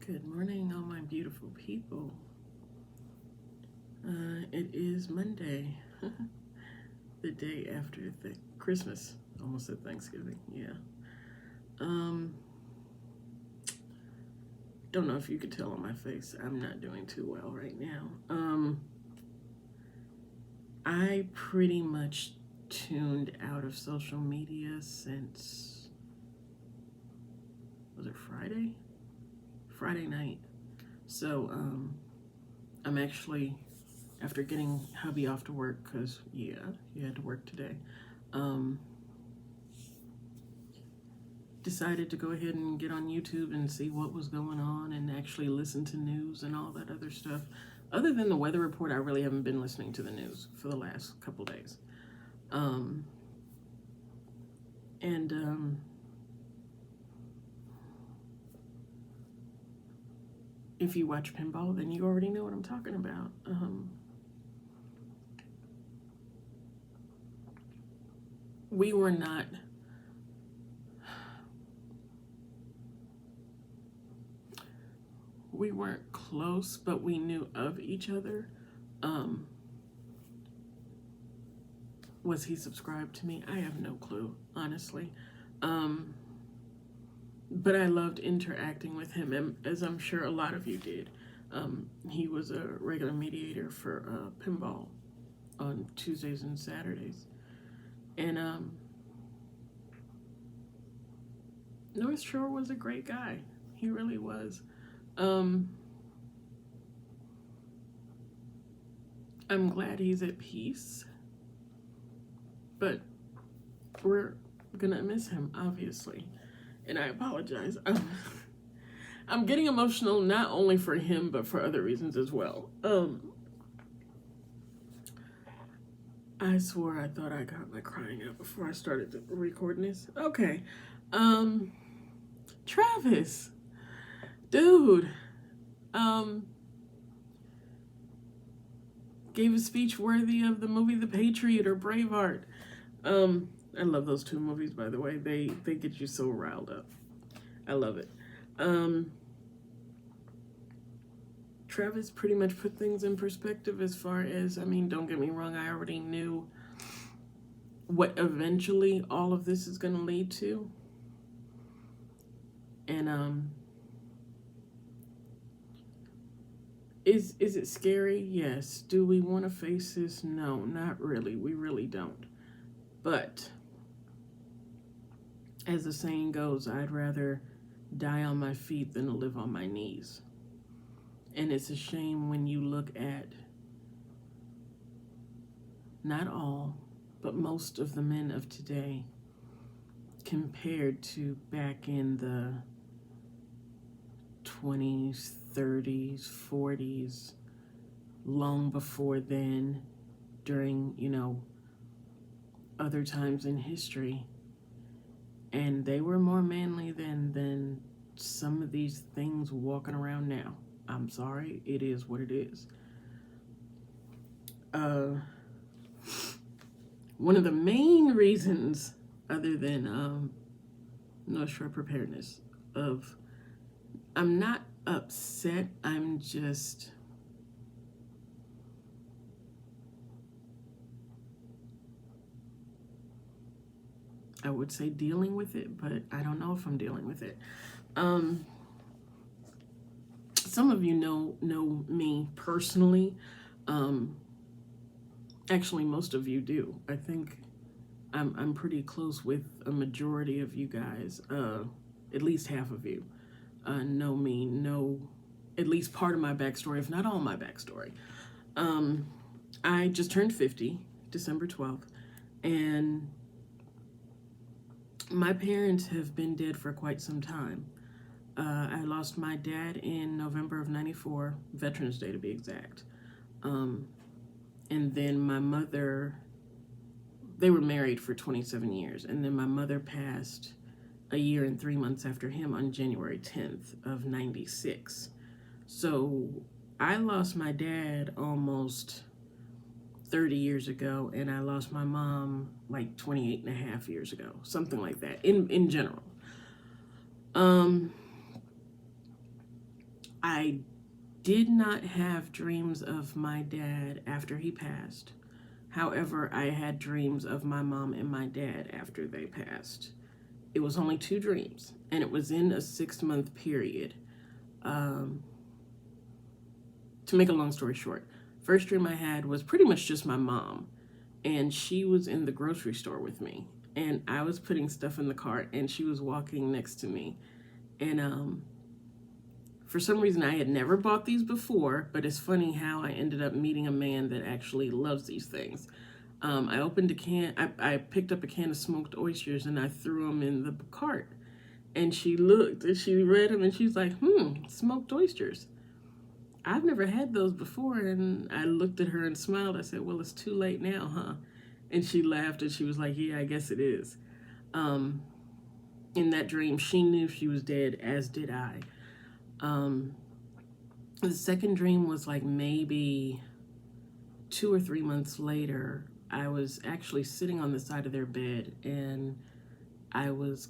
Good morning, all my beautiful people. It is Monday, the day after Christmas. Almost said Thanksgiving, yeah. Don't know if you could tell on my face. I'm not doing too well right now. I pretty much tuned out of social media since, was it Friday? Friday night. So, I'm actually, after getting hubby off to work, because, yeah, he had to work today, decided to go ahead and get on YouTube and see what was going on and actually listen to news and all that other stuff. Other than the weather report, I really haven't been listening to the news for the last couple days. If you watch pinball, then you already know what I'm talking about. We were not we weren't close, but we knew of each other. Was he subscribed to me? I have no clue, honestly. But I loved interacting with him, as I'm sure a lot of you did. He was a regular mediator for pinball on Tuesdays and Saturdays. And North Shore was a great guy. He really was. I'm glad he's at peace. But we're gonna miss him, obviously. And I apologize. I'm getting emotional not only for him, but for other reasons as well. I swore I thought I got my crying out before I started recording this. Okay. Travis. Dude. Gave a speech worthy of the movie The Patriot or Braveheart. I love those two movies, by the way. They get you so riled up. I love it. Travis pretty much put things in perspective as far as, don't get me wrong, I already knew what eventually all of this is going to lead to. And is it scary? Yes. Do we want to face this? No, not really. We really don't. But as the saying goes, I'd rather die on my feet than to live on my knees. And it's a shame when you look at not all, but most of the men of today compared to back in the 20s, 30s, 40s, long before then, during, other times in history. And they were more manly than some of these things walking around now. I'm sorry, it is what it is. One of the main reasons, other than North Shore preparedness, I'm not upset, I'm just I would say dealing with it, but I don't know if I'm dealing with it. Some of you know me personally. Actually, most of you do. I think I'm pretty close with a majority of you guys. At least half of you know me, know at least part of my backstory, if not all my backstory. I just turned 50, December 12th, and my parents have been dead for quite some time. I lost my dad in November of '94, Veterans Day to be exact. And then my mother, they were married for 27 years. And then my mother passed a year and 3 months after him on January 10th of '96. So I lost my dad almost 30 years ago, and I lost my mom like 28 and a half years ago, something like that, in general. I did not have dreams of my dad after he passed. However, I had dreams of my mom and my dad after they passed. It was only 2 dreams, and it was in a 6-month period. Um, to make a long story short, first dream I had was pretty much just my mom, and she was in the grocery store with me, and I was putting stuff in the cart, and she was walking next to me, and for some reason I had never bought these before, but it's funny how I ended up meeting a man that actually loves these things. I opened a can, I picked up a can of smoked oysters and I threw them in the cart. And she looked and she read them and she's like, smoked oysters. I've never had those before. And I looked at her and smiled. I said, well, it's too late now, huh? And she laughed and she was like, yeah, I guess it is. In that dream, she knew she was dead, as did I. The second dream was like maybe 2 or 3 months later. I was actually sitting on the side of their bed, and I was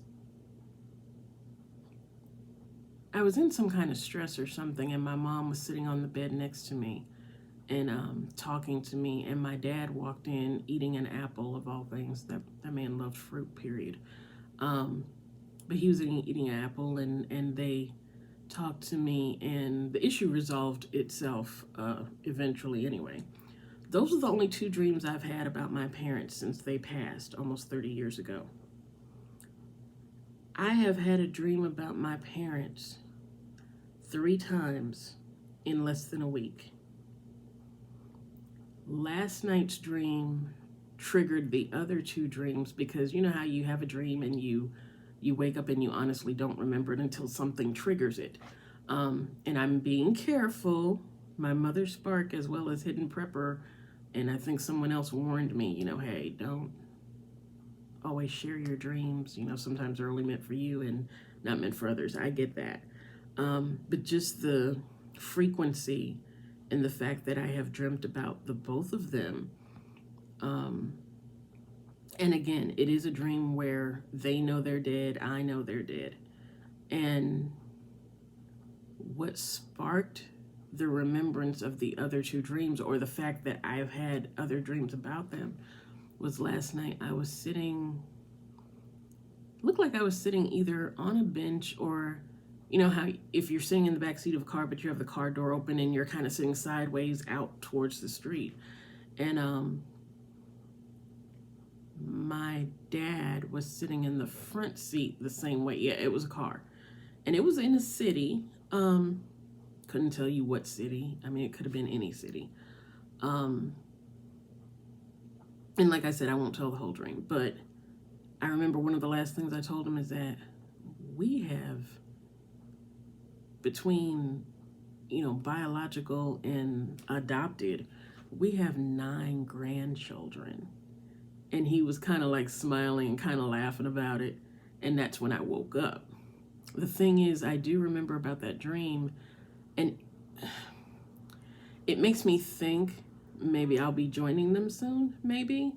in some kind of stress or something, and my mom was sitting on the bed next to me and talking to me, and my dad walked in eating an apple, of all things. That man loved fruit, period. But he was eating an apple, and they talked to me, and the issue resolved itself eventually anyway. Those are the only 2 dreams I've had about my parents since they passed almost 30 years ago. I have had a dream about my parents 3 times in less than a week. Last night's dream triggered the other 2 dreams, because you know how you have a dream and you wake up and you honestly don't remember it until something triggers it. And I'm being careful. My mother Spark, as well as Hidden Prepper, and I think someone else warned me, hey, don't always share your dreams. Sometimes they're only meant for you and not meant for others. I get that. But just the frequency and the fact that I have dreamt about the both of them. And again, it is a dream where they know they're dead, I know they're dead. And what sparked the remembrance of the other 2 dreams, or the fact that I've had other dreams about them, was last night I was sitting, looked like I was sitting either on a bench, or how if you're sitting in the back seat of a car but you have the car door open and you're kind of sitting sideways out towards the street. And my dad was sitting in the front seat the same way. Yeah, it was a car, and it was in a city. Couldn't tell you what city. I mean, it could have been any city. And like I said, I won't tell the whole dream, but I remember one of the last things I told him is that we have, between, biological and adopted, we have 9 grandchildren. And he was kind of like smiling and kind of laughing about it. And that's when I woke up. The thing is, I do remember about that dream, and it makes me think maybe I'll be joining them soon, maybe.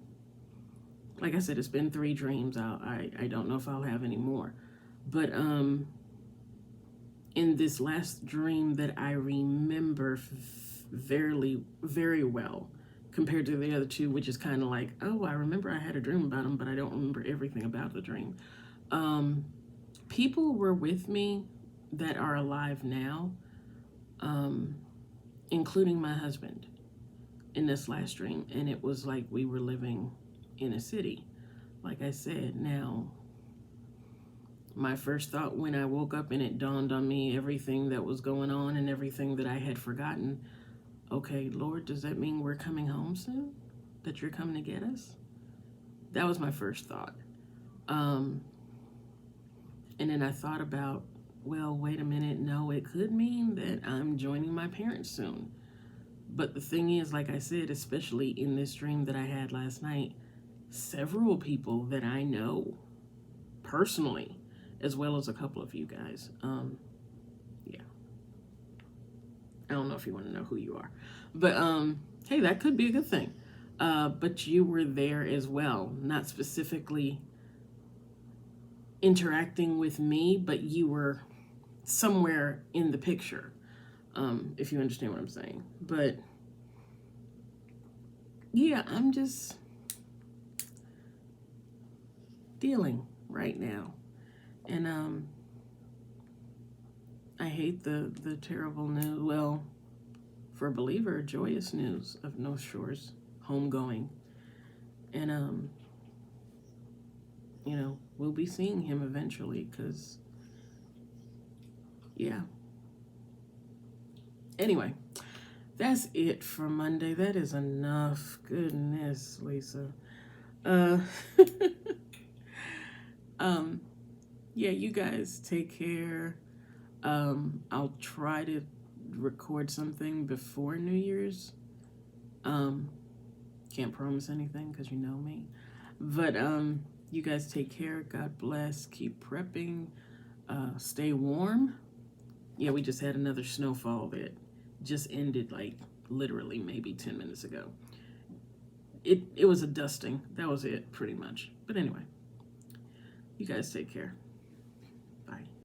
Like I said, it's been 3 dreams. I don't know if I'll have any more. But in this last dream that I remember very, very well, compared to the other 2, which is kind of like, oh, I remember I had a dream about them, but I don't remember everything about the dream. People were with me that are alive now, including my husband, in this last dream. And it was like we were living in a city. Like I said, now, my first thought when I woke up and it dawned on me everything that was going on and everything that I had forgotten, okay, Lord, does that mean we're coming home soon? That you're coming to get us? That was my first thought. And then I thought about, well, wait a minute, no, it could mean that I'm joining my parents soon. But the thing is, like I said, especially in this dream that I had last night, several people that I know personally, as well as a couple of you guys. Yeah. I don't know if you want to know who you are. But, hey, that could be a good thing. But you were there as well, not specifically interacting with me, but you were somewhere in the picture. if you understand what I'm saying. But yeah, I'm just dealing right now. And I hate the terrible news. Well, for a believer, joyous news of North Shore's homegoing. And we'll be seeing him eventually because yeah. Anyway, that's it for Monday. That is enough. Goodness, Lisa. Uh um yeah, you guys take care. I'll try to record something before New Year's. Um can't promise anything because you know me. But you guys take care. God bless. Keep prepping. Stay warm. Yeah, we just had another snowfall that just ended like literally maybe 10 minutes ago. It was a dusting. That was it pretty much. But anyway, you guys take care. Bye.